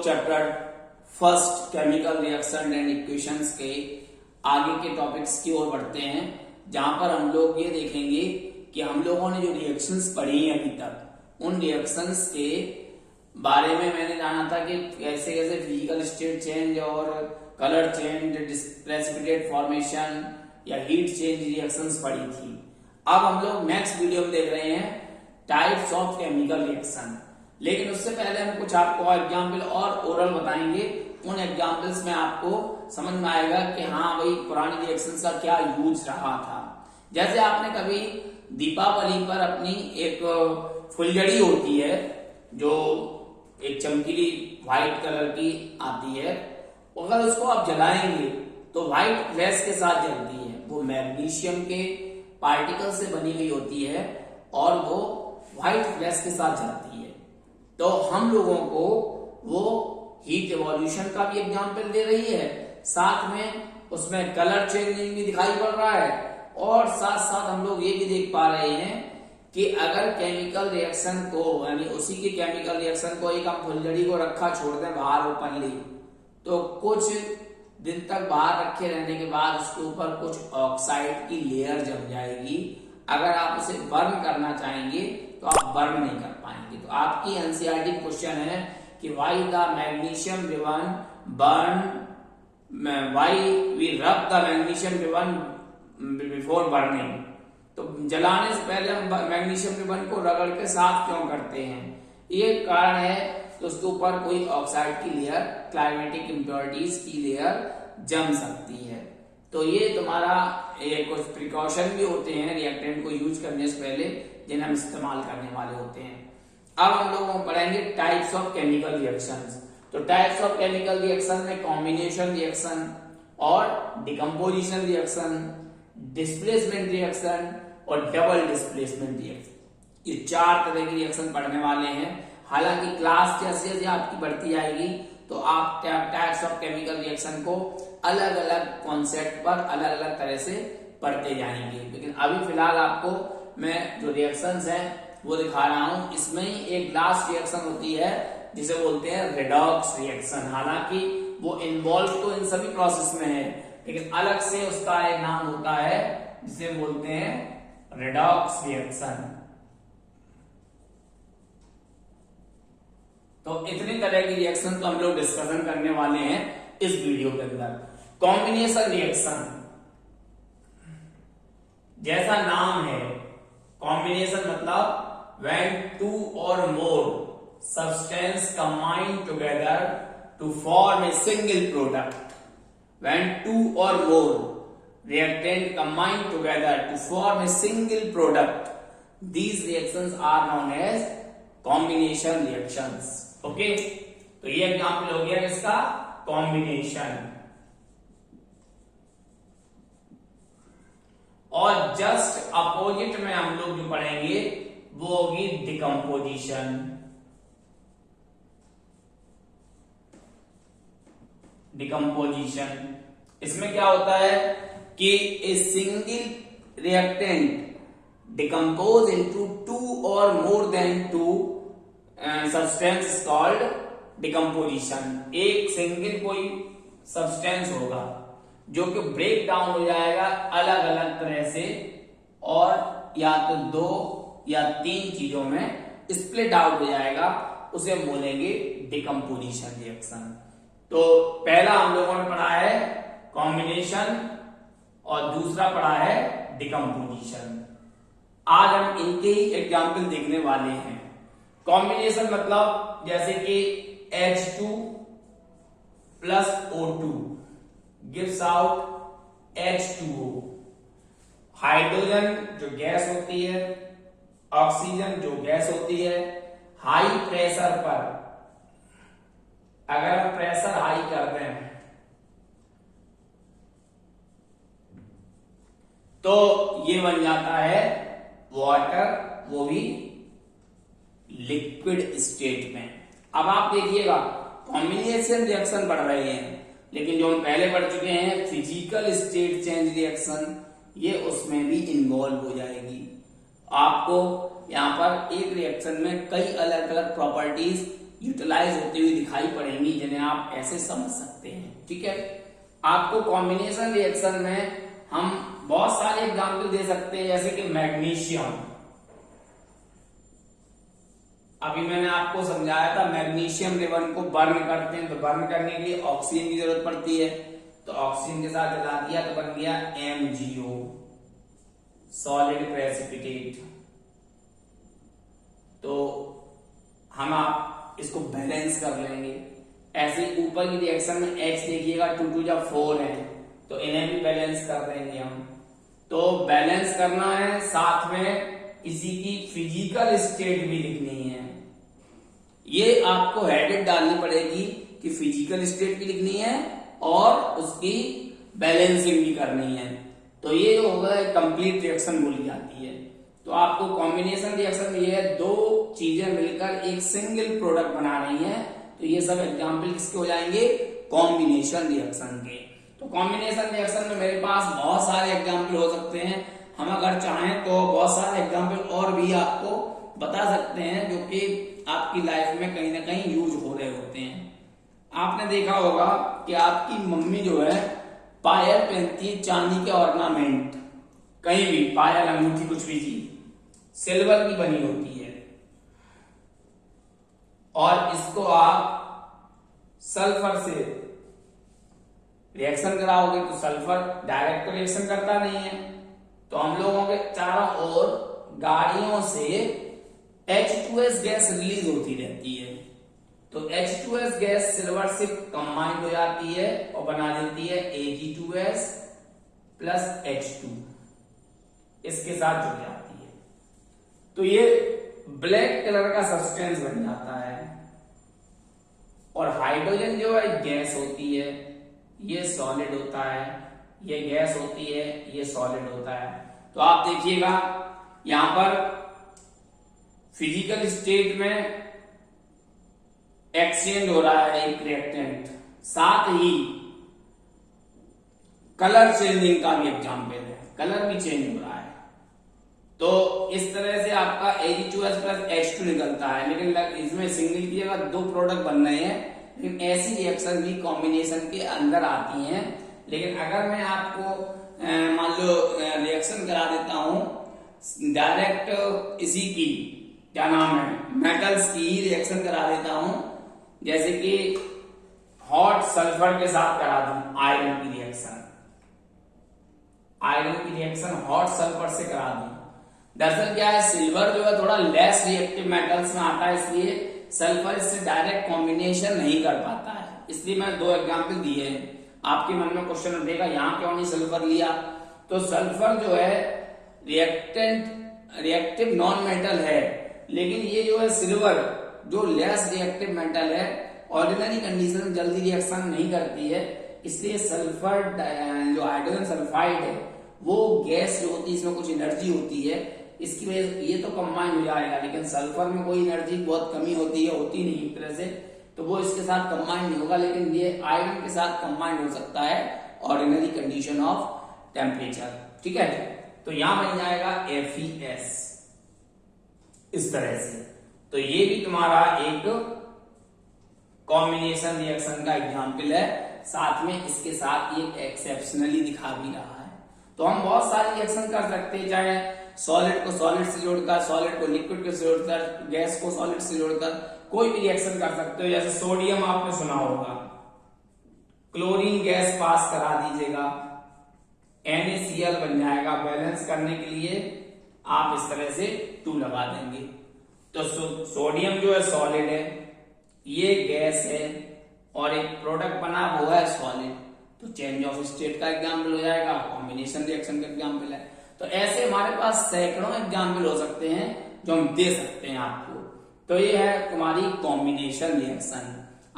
Chapter first chemical reaction and equations के आगे के टॉपिक्स की ओर बढ़ते हैं, जहां पर हम लोग ये देखेंगे कि हम लोगों ने जो रिएक्शंस पढ़ी हैं अभी तक, उन रिएक्शंस के बारे में मैंने जाना था कि कैसे कैसे फिजिकल स्टेट चेंज और कलर चेंज, प्रेसिपिटेट फॉर्मेशन या हीट चेंज रिएक्शंस पढ़ी थी। अब हम लोग नेक्स्ट वीडियो में देख रहे हैं टाइप्स ऑफ केमिकल रिएक्शन। लेकिन उससे पहले हम कुछ आपको एग्जाम्पल और ओरल बताएंगे। उन एग्जाम्पल्स में आपको समझ में आएगा कि हाँ भाई पुरानी रिएक्शंस का क्या यूज रहा था। जैसे आपने कभी दीपावली पर अपनी एक फुलझड़ी होती है जो एक चमकीली व्हाइट कलर की आती है, अगर उसको आप जलाएंगे तो व्हाइट फ्लैश के साथ जलती है। वो मैग्नीशियम के पार्टिकल से बनी हुई होती है और वो व्हाइट फ्लैश के साथ जलती है। तो हम लोगों को वो हीट एवोल्यूशन का भी एग्जाम्पल दे रही है, साथ में उसमें कलर चेंजिंग भी दिखाई पड़ रहा है, और साथ साथ हम लोग ये भी देख पा रहे हैं कि अगर केमिकल रिएक्शन को, यानी उसी के केमिकल रिएक्शन को एक हम फुलझड़ी को रखा छोड़ दें बाहर ओपनली, तो कुछ दिन तक बाहर रखे रहने के बाद उसके ऊपर कुछ ऑक्साइड की लेयर जम जाएगी। अगर आप उसे बर्न करना चाहेंगे तो आप बर्न नहीं कर पाएंगे। तो आपकी एनसीईआरटी क्वेश्चन है कि why the magnesium ribbon burn, why we rub the magnesium ribbon before burning. तो जलाने से पहले हम मैग्नीशियम रिबन को रगड़ के साफ क्यों करते हैं? ये कारण है कि उसके ऊपर कोई ऑक्साइड की लेयर, क्लाइमेटिक इम्प्योरिटीज की लेयर जम सकती है। तो ये तुम्हारा ये कुछ प्रिकॉशन भी होते हैं रिएक्टेंट को यूज करने से पहले, जिन्हें हम इस्तेमाल करने वाले होते हैं। अब हम लोग पढ़ेंगे टाइप्स ऑफ केमिकल रिएक्शंस। तो टाइप्स ऑफ केमिकल रिएक्शन में कॉम्बिनेशन रिएक्शन और डिकम्पोजिशन रिएक्शन, डिस्प्लेसमेंट रिएक्शन और डबल डिस्प्लेसमेंट रिएक्शन, ये 4 तरह की रिएक्शन पढ़ने वाले हैं। हालांकि क्लास जैसे जैसे आपकी बढ़ती जाएगी तो आप टाइप्स ऑफ केमिकल रिएक्शन को अलग अलग कॉन्सेप्ट पर अलग अलग तरह से पढ़ते जाएंगे। लेकिन अभी फिलहाल आपको मैं जो रिएक्शंस हैं वो दिखा रहा हूं। इसमें ही एक लास्ट रिएक्शन होती है जिसे बोलते हैं रेडॉक्स रिएक्शन। हालांकि वो इन्वॉल्व तो इन सभी प्रोसेस में है, लेकिन अलग से उसका एक नाम होता है जिसे बोलते हैं रेडॉक्स रिएक्शन। तो इतनी तरह की रिएक्शन तो हम लोग डिस्कशन करने वाले हैं इस वीडियो के अंदर। कॉम्बिनेशन रिएक्शन, जैसा नाम है कॉम्बिनेशन मतलब when two or more substance combine together to form a single product. When two or more reactant combine together to form a single product, these reactions are known as combination reactions. Okay? तो ये example हो गया इसका combination. और just opposite में हम लोग जो पढ़ेंगे वो होगी डिकम्पोजिशन। डिकम्पोजिशन इसमें क्या होता है कि a single reactant decompose into 2 और more than 2 substance called decomposition. एक सिंगल कोई सब्सटेंस होगा जो कि ब्रेक डाउन हो जाएगा अलग अलग तरह से, और या तो 2 या 3 चीजों में स्प्लिट आउट हो जाएगा, उसे बोलेंगे डिकम्पोजिशन रिएक्शन। तो पहला हम लोगों ने पढ़ा है कॉम्बिनेशन और दूसरा पढ़ा है डिकम्पोजिशन। आज हम इनके ही एग्जाम्पल देखने वाले हैं। कॉम्बिनेशन मतलब जैसे कि H2 plus O2 gives out H2O। Hydrogen जो गैस होती है, ऑक्सीजन जो गैस होती है, हाई प्रेशर पर अगर हम प्रेशर हाई कर दें तो ये बन जाता है वाटर, वो भी लिक्विड स्टेट में। अब आप देखिएगा कॉम्बिनेशन रिएक्शन पढ़ रहे हैं, लेकिन जो हम पहले पढ़ चुके हैं फिजिकल स्टेट चेंज रिएक्शन, ये उसमें भी इन्वॉल्व हो जाएगी। आपको यहाँ पर एक रिएक्शन में कई अलग अलग प्रॉपर्टीज यूटिलाइज होती हुई दिखाई पड़ेंगी, जिन्हें आप ऐसे समझ सकते हैं। ठीक है, आपको कॉम्बिनेशन रिएक्शन में हम बहुत सारे एग्जाम्पल दे सकते हैं, जैसे कि मैग्नीशियम। अभी मैंने आपको समझाया था मैग्नीशियम रिबन को बर्न करते हैं, तो बर्न करने के लिए ऑक्सीजन की जरूरत पड़ती है, तो ऑक्सीजन के साथ जला दिया तो बन गया MgO, सॉलिड प्रेसिपिटेट। तो हम आप इसको बैलेंस कर लेंगे। ऐसे ऊपर की रिएक्शन में H देखिएगा 2 2 जा 4 है, तो इन्हें भी बैलेंस कर देंगे हम। तो बैलेंस करना है, साथ में इसी की फिजिकल स्टेट भी लिखनी है। ये आपको हेडेड डालनी पड़ेगी कि फिजिकल स्टेट भी लिखनी है और उसकी बैलेंसिंग भी करनी है। तो ये जो होगा कंप्लीट रिएक्शन बोली जाती है। तो आपको कॉम्बिनेशन रिएक्शन में ये दो चीजें मिलकर एक सिंगल प्रोडक्ट बना रही हैं, तो ये सब एग्जाम्पल किसके हो जाएंगे? कॉम्बिनेशन रिएक्शन के। तो कॉम्बिनेशन रिएक्शन में मेरे पास बहुत सारे एग्जाम्पल हो सकते हैं। हम अगर चाहें तो बहुत सारे एग्जाम्पल और भी आपको बता सकते हैं, जो कि आपकी लाइफ में कहीं ना कहीं यूज हो रहे होते हैं। आपने देखा होगा कि आपकी मम्मी जो है पायल पहनती है, चांदी के ऑर्नामेंट, कहीं भी पायल, अंगूठी, कुछ भी चीज सिल्वर की बनी होती है, और इसको आप सल्फर से रिएक्शन कराओगे तो सल्फर डायरेक्ट रिएक्शन करता नहीं है। तो हम लोगों के चारों ओर गाड़ियों से H2S गैस रिलीज होती रहती है। तो H2S गैस सिल्वर से कंबाइंड हो जाती है और बना देती है Ag2S प्लस H2, इसके साथ जुड़ जाती है। तो ये ब्लैक कलर का सब्सटेंस बन जाता है। और हाइड्रोजन जो है गैस होती है, ये सॉलिड होता है, ये गैस होती है, ये सॉलिड होता है। तो आप देखिएगा यहां पर फिजिकल स्टेट में एक्सचेंज हो रहा है एक रिएक्टेंट, साथ ही कलर चेंजिंग का भी एग्जाम्पल है, कलर भी चेंज हो रहा है। तो इस तरह से आपका Ag2S प्लस H2 निकलता है, लेकिन इसमें सिंगल की जगह दो प्रोडक्ट बन रहे हैं। लेकिन ऐसी रिएक्शन भी कॉम्बिनेशन के अंदर आती हैं। लेकिन अगर मैं आपको मान लो रिएक्शन करा देता हूं डायरेक्ट इसी की, क्या नाम है, मेटल्स की ही रिएक्शन करा देता हूं, जैसे कि हॉट सल्फर के साथ करा दूं आयरन की रिएक्शन, आयरन की रिएक्शन हॉट सल्फर से करा दूं। दरअसल क्या है, सिल्वर जो है थोड़ा लेस रिएक्टिव मेटल्स में आता है, इसलिए सल्फर इससे डायरेक्ट कॉम्बिनेशन नहीं कर पाता है। इसलिए मैंने दो एग्जाम्पल दिए हैं। आपके मन में क्वेश्चन उठेगा यहाँ क्यों नहीं सल्फर लिया? तो सल्फर जो है रिएक्टिव नॉन मेटल है, लेकिन ये जो है सिल्वर जो लेस रिएक्टिव मेटल है, ऑर्डिनरी कंडीशन में जल्दी रिएक्शन नहीं करती है, इसलिए सल्फर जो हाइड्रोजन सल्फाइड है वो गैस जो होती है, इसमें कुछ एनर्जी होती है, इसकी वजह से ये तो कंबाइन हो जाएगा। लेकिन सल्फर में कोई एनर्जी बहुत कमी होती है, होती नहीं एक तरह से, तो वो इसके साथ कंबाइन नहीं होगा। लेकिन ये आयरन के साथ कंबाइन हो सकता है ऑर्डिनरी कंडीशन ऑफ टेम्परेचर। ठीक है, तो यहां बन जाएगा FeS इस तरह से। तो ये भी तुम्हारा एक कॉम्बिनेशन रिएक्शन का एग्जाम्पल है, साथ में इसके साथ ये एक्सेप्शनली दिखा भी रहा है। तो हम बहुत सारे रिएक्शन कर सकते हैं, चाहे सॉलिड को सॉलिड से जोड़कर, सॉलिड को लिक्विड के से जोड़कर, गैस को सॉलिड से जोड़कर कोई भी रिएक्शन कर सकते हो। जैसे सोडियम आपने सुना होगा, क्लोरीन गैस पास करा दीजिएगा, NaCl बन जाएगा। बैलेंस करने के लिए आप इस तरह से 2 लगा देंगे। तो सोडियम जो है सॉलिड है, ये गैस है, और एक प्रोडक्ट बना वो है सॉलिड, तो चेंज ऑफ स्टेट का एग्जाम्पल हो जाएगा, कॉम्बिनेशन रिएक्शन का एग्जाम्पल है। तो ऐसे हमारे पास सैकड़ों एग्जाम्पल हो सकते हैं जो हम दे सकते हैं आपको। तो ये है तुम्हारी कॉम्बिनेशन रिएक्शन।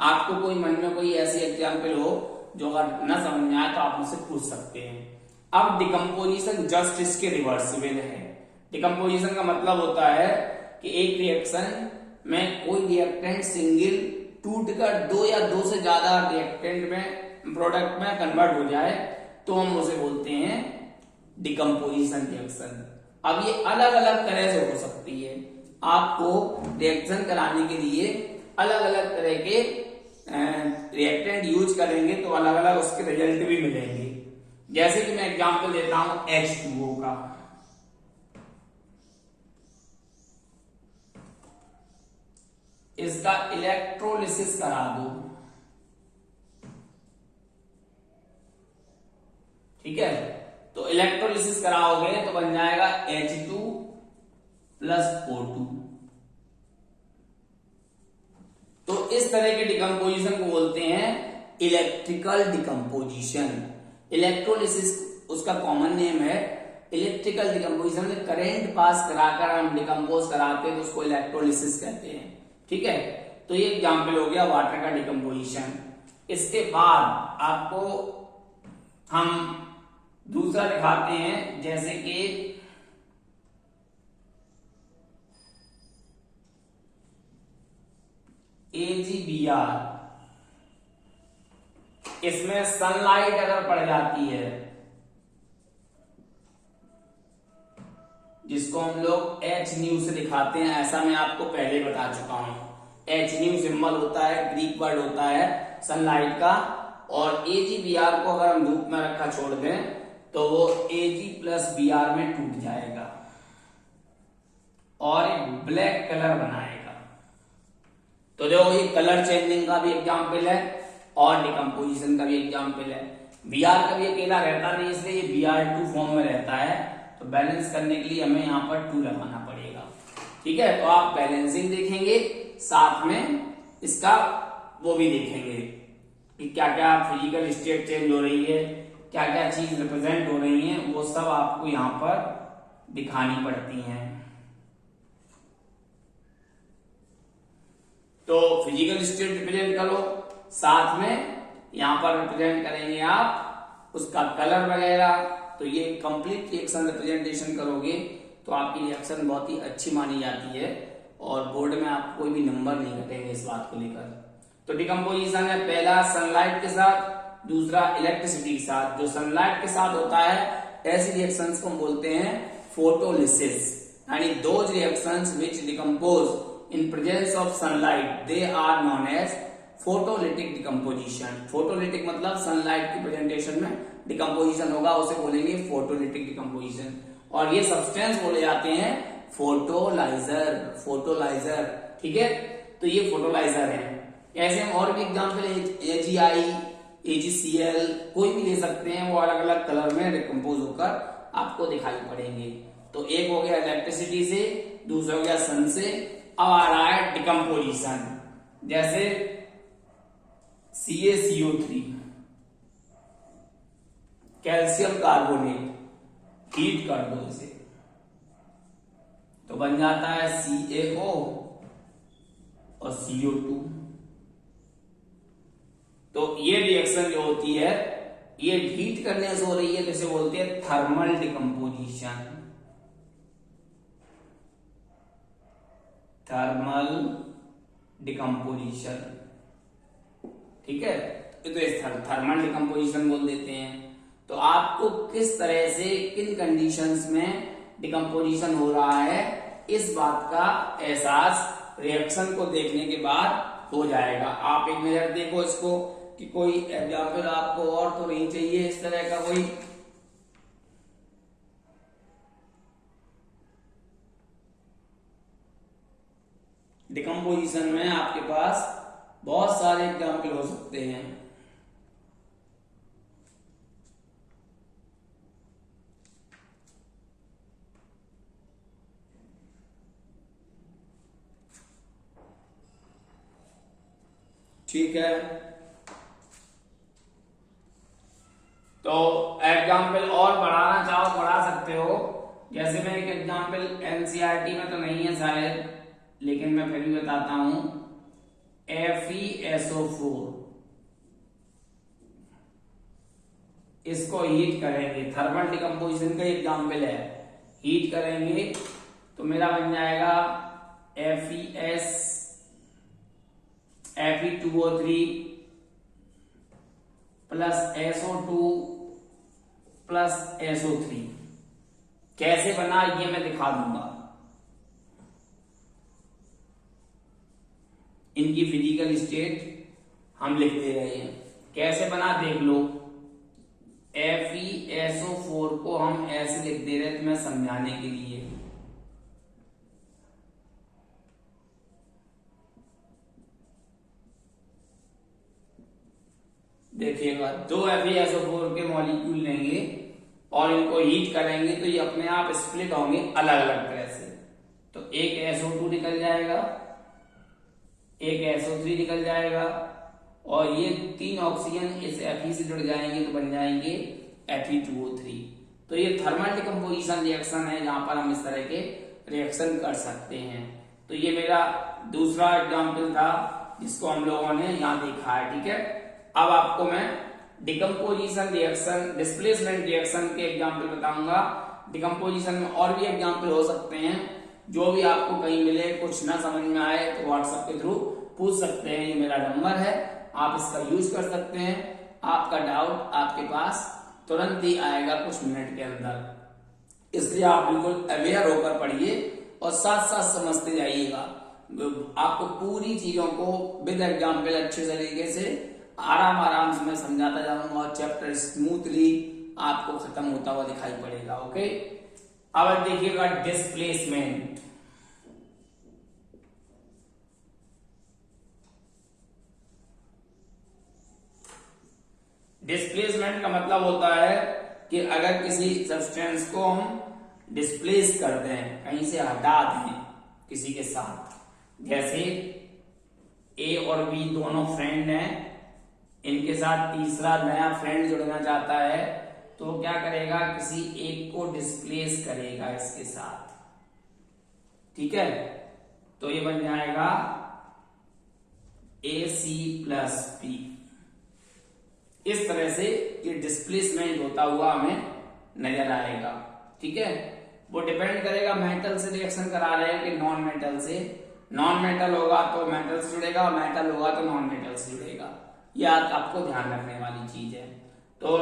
आपको कोई मन में कोई ऐसी एग्जाम्पल हो जो अगर न समझ में आए तो आप मुझसे पूछ सकते हैं। अब डिकम्पोजिशन जस्ट इसके रिवर्सिबल है। डिकम्पोजिशन का मतलब होता है कि एक रिएक्शन में कोई रिएक्टेंट सिंगल टूटकर 2 या 2 से ज्यादा रिएक्टेंट में प्रोडक्ट में कन्वर्ट हो जाए तो हम उसे बोलते हैं डिकम्पोजिशन रिएक्शन। अब ये अलग अलग तरह से हो सकती है। आपको रिएक्शन कराने के लिए अलग अलग तरह के रिएक्टेंट यूज करेंगे तो अलग अलग उसके रिजल्ट भी मिलेंगे। जैसे कि मैं एग्जांपल देता हूं H2O का। इसका इलेक्ट्रोलिसिस करा दो, ठीक है। तो इलेक्ट्रोलिसिस कराओगे तो बन जाएगा H2 प्लस O2। तो इस तरह के डिकम्पोजिशन को बोलते हैं इलेक्ट्रिकल डिकम्पोजिशन। इलेक्ट्रोलिसिस उसका कॉमन नेम है। इलेक्ट्रिकल डिकम्पोजिशन में करंट पास कराकर हम डिकम्पोज कराते हैं तो उसको इलेक्ट्रोलिसिस कहते हैं, ठीक है। तो ये एग्जाम्पल हो गया वाटर का डिकम्पोजिशन। इसके बाद आपको हम दूसरा दिखाते हैं, जैसे कि AgBr। इसमें सनलाइट अगर पड़ जाती है, जिसको हम लोग H न्यू से दिखाते हैं, ऐसा मैं आपको पहले बता चुका हूं। H न्यू सिंबल होता है, ग्रीक वर्ड होता है सनलाइट का। और AgBr को अगर हम धूप में रखा छोड़ दें तो वो Ag प्लस Br में टूट जाएगा और एक ब्लैक कलर बनाएगा। तो जो ये कलर चेंजिंग का भी एग्जाम्पल है और डिकम्पोजिशन का भी एग्जाम्पल है। Br कभी अकेला रहता नहीं, इसलिए ये Br2 फॉर्म में रहता है। तो बैलेंस करने के लिए हमें यहाँ पर 2 लगाना पड़ेगा, ठीक है। तो आप बैलेंसिंग देखेंगे, साथ में इसका वो भी देखेंगे कि क्या क्या फिजिकल स्टेट चेंज हो रही है, क्या क्या चीज रिप्रेजेंट हो रही है, वो सब आपको यहाँ पर दिखानी पड़ती हैं। तो फिजिकल स्टेट रिप्रेजेंट करो, साथ में यहां पर रिप्रेजेंट करेंगे आप उसका कलर वगैरह। तो ये कंप्लीट रिएक्शन रिप्रेजेंटेशन करोगे तो आपकी रिएक्शन बहुत ही अच्छी मानी जाती है और बोर्ड में आपको कोई भी नंबर नहीं कटेंगे इस बात को लेकर। तो डिकम्पोजिशन है, पहला सनलाइट के साथ, दूसरा इलेक्ट्रिसिटी के साथ। जो सनलाइट के साथ होता है ऐसी रिएक्शंस को हम बोलते हैं फोटोलिसिस, यानी those reactions which decompose in presence of sunlight they are known as photolytic decomposition। photolytic मतलब सनलाइट की प्रेजेंटेशन में डिकम्पोजिशन होगा, उसे बोलेंगे फोटोलिटिक डिकम्पोजिशन। और ये सब्सटेंस बोले जाते हैं फोटोलाइजर। फोटोलाइजर, ठीक है। तो ये फोटोलाइजर है। ऐसे हम और भी एग्जाम्पल AgI, AgCl कोई भी ले सकते हैं, वो अलग अलग कलर में डिकम्पोज होकर आपको दिखाई पड़ेंगे। तो एक हो गया इलेक्ट्रिसिटी से, दूसरा हो गया सन से। अब आ रहा है डिकम्पोजिशन, जैसे CaCO3 कैल्शियम कार्बोनेट, हीट कर दो इसे तो बन जाता है CaO और CO2। तो ये रिएक्शन जो होती है ये हीट करने से हो रही है, तो इसे बोलते हैं थर्मल डिकम्पोजिशन। थर्मल डिकम्पोजिशन, ठीक है। तो इस थर्मल डिकम्पोजिशन बोल देते हैं। तो आपको किस तरह से किन कंडीशंस में डिकम्पोजिशन हो रहा है इस बात का एहसास रिएक्शन को देखने के बाद हो जाएगा। आप एक नजर देखो इसको कि कोई एग्जाम्पल आपको और तो नहीं चाहिए इस तरह का कोई। डिकम्पोजिशन में आपके पास बहुत सारे एग्जाम्पल हो सकते हैं। ठीक है, तो एग्जाम्पल और बढ़ाना चाहो बढ़ा सकते हो। जैसे मैं एक एग्जाम्पल एनसीईआरटी में तो नहीं है शायद, लेकिन मैं फिर भी बताता हूं। FeSO4 इसको हीट करेंगे, थर्मल डिकम्पोजिशन का एग्जाम्पल है। हीट करेंगे तो मेरा बन जाएगा Fe2O3 plus SO2 plus SO3। कैसे बना ये मैं दिखा दूंगा। इनकी फिजिकल स्टेट हम लिख दे रहे हैं। कैसे बना देख लो, FeSO4 को हम ऐसे लिख दे रहे हैं तुम्हें समझाने के लिए। देखिएगा, दो FeSO4 के मॉलिक्यूल लेंगे और इनको हीट करेंगे तो ये अपने आप स्प्लिट होंगे अलग अलग तरह से। तो एक SO2 निकल जाएगा, एक SO3 निकल जाएगा, और ये 3 ऑक्सीजन इस Fe से जुड़ जाएंगे तो बन जाएंगे Fe2O3। तो ये थर्मल डिकम्पोजिशन रिएक्शन है जहां पर हम इस तरह के रिएक्शन कर सकते हैं। तो ये मेरा दूसरा एग्जाम्पल था जिसको हम लोगों ने यहाँ देखा है। ठीक है, अब आपको मैं डिकम्पोजिशन रिएक्शन, डिस्प्लेसमेंट रिएक्शन के एग्जाम्पल बताऊंगा। डिकम्पोजिशन में और भी एग्जाम्पल हो सकते हैं, जो भी आपको कहीं मिले, कुछ ना समझ में आए तो व्हाट्सएप के थ्रू पूछ सकते हैं। ये मेरा नंबर है, आप इसका यूज कर सकते हैं। आपका डाउट आपके पास तुरंत ही आएगा कुछ मिनट के अंदर, इसलिए आप बिल्कुल अवेयर होकर पढ़िए और साथ साथ समझते जाइएगा। आपको पूरी चीजों को विद एग्जाम्पल अच्छे तरीके से आराम से मैं समझाता जाऊंगा और चैप्टर स्मूथली आपको खत्म होता हुआ दिखाई पड़ेगा। ओके, अब देखिएगा डिस्प्लेसमेंट। डिस्प्लेसमेंट का मतलब होता है कि अगर किसी सब्सटेंस को हम डिस्प्लेस कर दें, कहीं से हटा दें किसी के साथ, जैसे ए और बी दोनों फ्रेंड हैं, इनके साथ तीसरा नया फ्रेंड जुड़ना चाहता है, तो क्या करेगा, किसी एक को डिस्प्लेस करेगा इसके साथ। ठीक है, तो ये बन जाएगा AC+B। इस तरह से ये डिस्प्लेसमेंट होता हुआ हमें नजर आएगा। ठीक है, वो डिपेंड करेगा मेटल से रिएक्शन करा रहे हैं कि नॉन मेटल से। नॉन मेटल होगा तो मेटल से जुड़ेगा, मेटल होगा तो नॉन मेटल से जुड़ेगा। ये आपको ध्यान रखने वाली चीज है। तो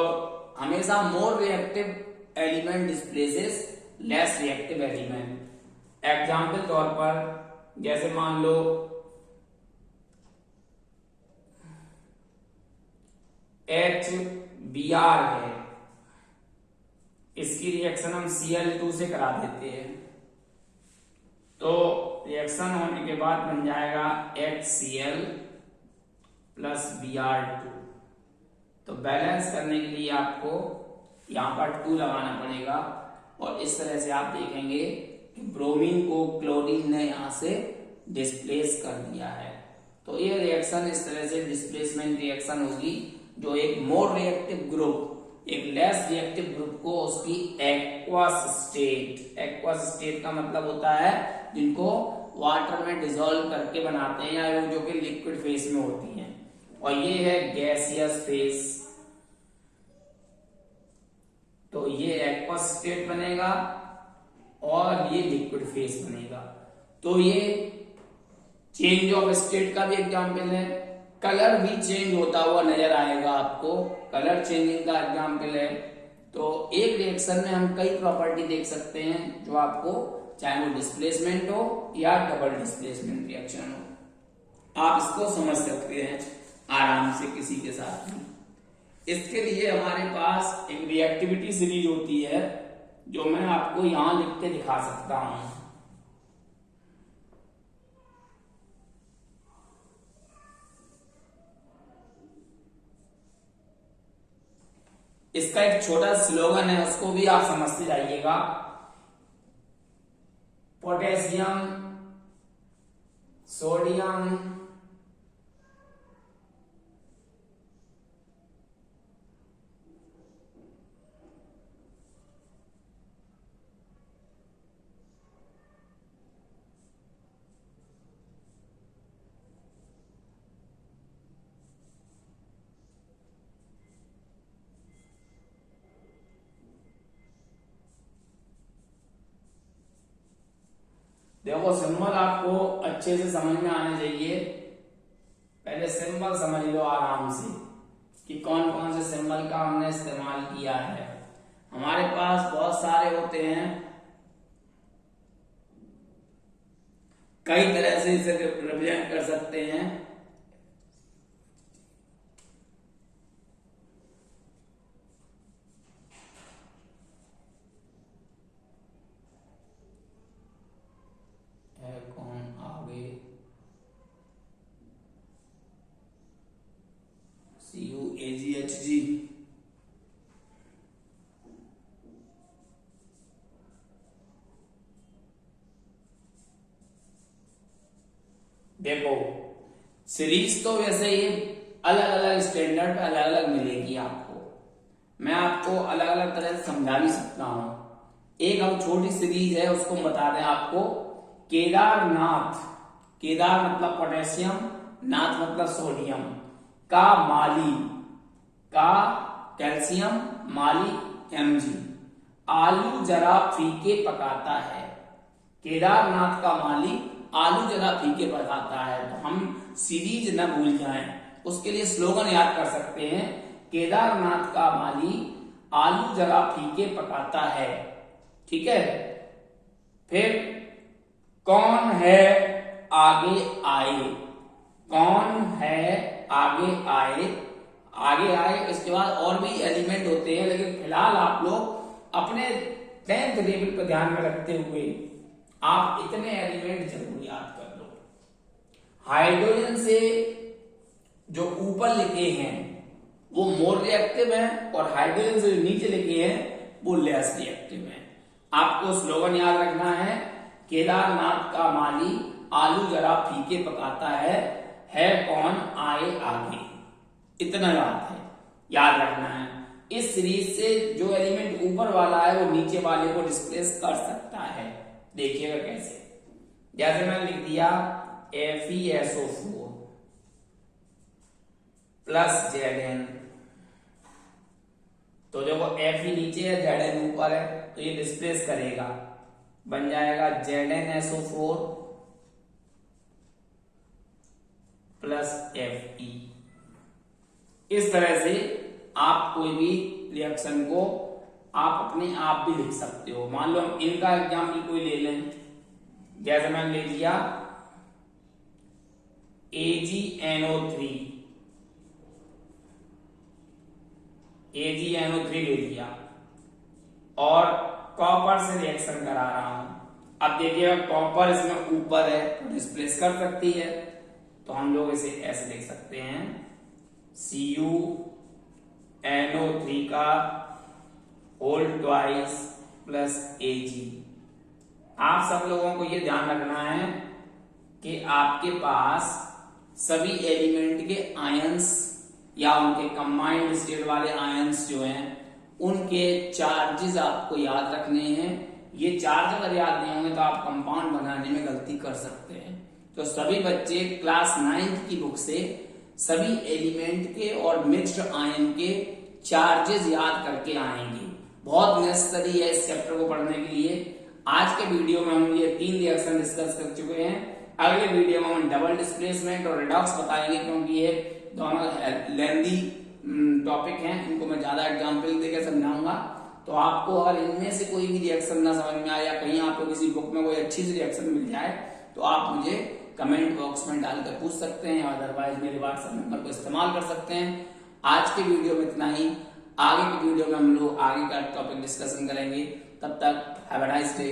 हमेशा more reactive element displaces less reactive element. Example तौर पर जैसे मान लो HBr है, इसकी रिएक्शन हम Cl2 से करा देते हैं, तो रिएक्शन होने के बाद बन जाएगा HCl प्लस Br2। तो बैलेंस करने के लिए आपको यहाँ पर 2 लगाना पड़ेगा, और इस तरह से आप देखेंगे कि ब्रोमीन को क्लोरीन ने यहाँ से डिस्प्लेस कर दिया है। तो ये रिएक्शन इस तरह से डिस्प्लेसमेंट रिएक्शन होगी, जो एक मोर रिएक्टिव ग्रुप एक लेस रिएक्टिव ग्रुप को उसकी एक्वस स्टेट का मतलब होता है जिनको वाटर में डिसॉल्व करके बनाते हैं या जो कि लिक्विड फेस में होती हैं, और ये है गैसियस फेस। तो ये एक्वस स्टेट बनेगा और ये लिक्विड फेस बनेगा। तो ये चेंज ऑफ स्टेट का भी एग्जाम्पल है। कलर भी चेंज होता हुआ नजर आएगा आपको, कलर चेंजिंग का एग्जाम्पल है। तो एक रिएक्शन में हम कई प्रॉपर्टी देख सकते हैं जो आपको, चाहे वो डिस्प्लेसमेंट हो या डबल डिस्प्लेसमेंट रिएक्शन हो, आप इसको समझ सकते हैं आराम से किसी के साथ भी। इसके लिए हमारे पास एक रिएक्टिविटी सीरीज होती है जो मैं आपको यहां लिख के दिखा सकता हूं। इसका एक छोटा स्लोगन है, उसको भी आप समझते जाइएगा। पोटेशियम, सोडियम, देखो सिंबल आपको अच्छे से समझ में आने चाहिए। पहले सिंबल समझ लो आराम से कि कौन कौन से सिंबल का हमने इस्तेमाल किया है। हमारे पास बहुत सारे होते हैं। कई तरह से इसे रिप्रेजेंट कर सकते हैं। कौन आगे CUAGHG। देखो सीरीज तो वैसे ये अलग अलग स्टैंडर्ड पे अलग अलग मिलेगी आपको, मैं आपको अलग अलग तरह से समझा भी सकता हूं। एक हम छोटी सीरीज है उसको बता दें आपको, केदारनाथ, केदार मतलब पोटेशियम, नाथ मतलब सोडियम, का माली, का कैल्शियम, माली Mg, आलू जरा फीके पकाता है। केदारनाथ का माली आलू जरा फीके पकाता है। तो हम सीरीज न भूल जाएं, उसके लिए स्लोगन याद कर सकते हैं, केदारनाथ का माली आलू जरा फीके पकाता है। ठीक है, फिर कौन है आगे आए, कौन है आगे आए, आगे आए। इसके बाद और भी एलिमेंट होते हैं, लेकिन फिलहाल आप लोग अपने 10th लेवल पर ध्यान में रखते हुए आप इतने एलिमेंट जरूर याद कर लो। हाइड्रोजन से जो ऊपर लिखे हैं वो मोर रिएक्टिव है, और हाइड्रोजन से जो नीचे लिखे हैं वो लेस रिएक्टिव है। आपको स्लोगन याद रखना है, केदारनाथ का माली आलू जरा फीके पकाता है कौन आए आगे। इतना बात है, याद रखना है। इस सीरीज से जो एलिमेंट ऊपर वाला है वो नीचे वाले को डिस्प्लेस कर सकता है। देखिएगा कैसे, जैसे मैंने लिख दिया FeSO4 प्लस Zn, तो देखो Fe नीचे है, Zn ऊपर है, तो ये डिस्प्लेस करेगा, बन जाएगा ZnSO4 प्लस Fe। इस तरह से आप कोई भी रिएक्शन को आप अपने आप भी लिख सकते हो। मान लो हम इनका एग्जाम्पल कोई ले लें, जैसे मैंने ले लिया AgNO3 ले लिया और कॉपर से रिएक्शन करा रहा हूं। अब देखिएगा कॉपर इसमें ऊपर है तो डिस्प्लेस कर सकती है, तो हम लोग इसे ऐसे लिख सकते हैं CuNO3 का होल ट्वाइस प्लस Ag। आप सब लोगों को यह ध्यान रखना है कि आपके पास सभी एलिमेंट के आयंस या उनके कंबाइंड स्टेट वाले आयंस जो हैं उनके चार्जेस आपको याद रखने हैं। ये चार्ज अगर याद नहीं होंगे तो आप कंपाउंड बनाने में गलती कर सकते हैं। तो सभी बच्चे क्लास 9th की बुक से सभी एलिमेंट के और मिक्स्ड आयन के चार्जेस याद करके आएंगे। बहुत नेसेसरी है इस चैप्टर को पढ़ने के लिए। आज के वीडियो में हम ये 3 रिएक्शन डिस्कस कर चुके हैं। अगले वीडियो में हम डबल डिस्प्लेसमेंट और रिडॉक्स बताएंगे, क्योंकि ये दोनों लेंदी टॉपिक हैं, इनको मैं ज्यादा एग्जाम्पल देकर समझाऊंगा। तो आपको अगर इनमें से कोई भी रिएक्शन ना समझ में आए या कहीं आपको किसी बुक में कोई अच्छी सी रिएक्शन मिल जाए तो आप मुझे कमेंट बॉक्स में डालकर पूछ सकते हैं, अदरवाइज मेरे व्हाट्सएप नंबर को इस्तेमाल कर सकते हैं। आज के वीडियो में इतना ही। आगे की वीडियो में हम लोग आगे का टॉपिक डिस्कशन करेंगे। तब तक हैव अ नाइस डे।